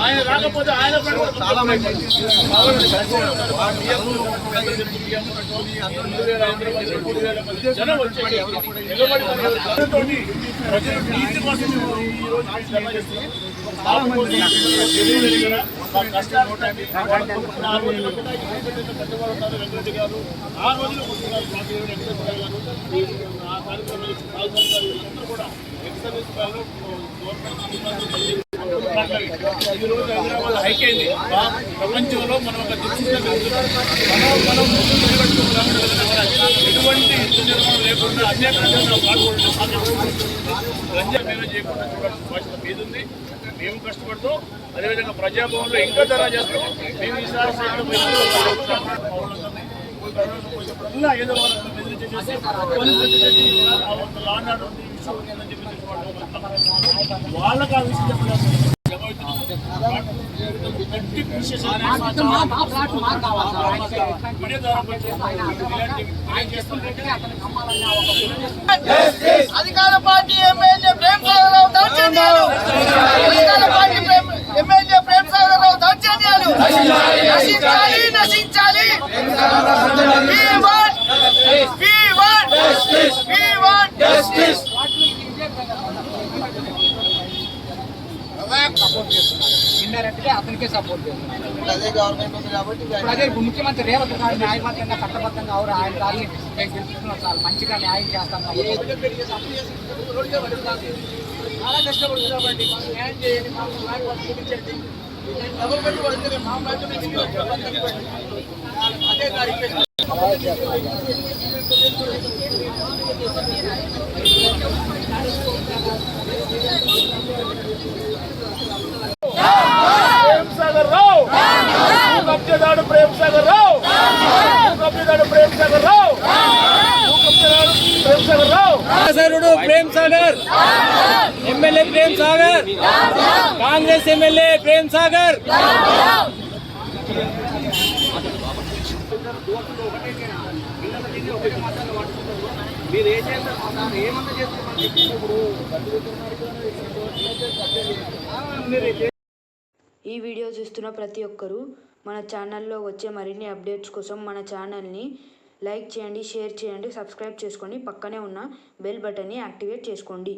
ఆయన రాకపోతే ఆయన చాలా మంది జనం వచ్చి ప్రజలు నీతి కోసం ఈ రోజు కష్టాలు వెంకరెడ్డి గారు ఆ రోజులో ఆ కార్యక్రమాలు కూడా ఎక్సర్వీస్ వాళ్ళు ఈరోజు హైదరాబాద్ హైకైంది ప్రపంచంలో మనం ఒక మనం ఎటువంటి నిర్మాణం లేకుండా అన్య ప్రజలు రంజా మేనేజ్ చేయకుండా చూడాల్సిన బాధ్యత మీద ఉంది. మేము కష్టపడుతూ అదేవిధంగా ప్రజాభవన్లో ఇంకా ధర చేస్తాం. మేము ఈసారి ఏదో వాళ్ళకి ఆ విషయం చెప్పలేదు. అధికార పార్టీ ఎమ్మెల్యే ప్రేమసాగరరావు దౌర్జన్యాలు, అధికార పార్టీ ఎమ్మెల్యే ప్రేమసాగరరావు దౌర్జన్యాలు నశించాలి, నశించాలి. ఇండైరెక్ట్ గా అతనికే సపోర్ట్ చేస్తున్నారు. అదే గవర్నమెంట్ ఉంది కాబట్టి అదే ముఖ్యమంత్రి రేవంత్ రెడ్డి న్యాయబద్ధంగా చట్టబద్ధంగా ఆయన దాన్ని మేము గెలుచుకున్నాం సార్, మంచిగా న్యాయం చేస్తాం చాలా కష్టపడుతున్నామండి. మాకు న్యాయం చేయండి, మాకు చూపించండి. అదే రిక్వెస్ట్. కబ్జాదారు ప్రేమసాగరరావు, కబ్జాదారు ప్రేమసాగరరావు, సరుడు ప్రేమ్ సాగర్, ఎమ్మెల్యే ప్రేమ్ సాగర్, కాంగ్రెస్ ఎమ్మెల్యే ప్రేమ్ సాగర్. ఈ వీడియో చూస్తున్న ప్రతి ఒక్కరూ మన ఛానల్లో వచ్చే మరిన్ని అప్డేట్స్ కోసం మన ఛానల్ని లైక్ చేయండి, షేర్ చేయండి, సబ్స్క్రైబ్ చేసుకోండి. పక్కనే ఉన్న బెల్ బటన్ని యాక్టివేట్ చేసుకోండి.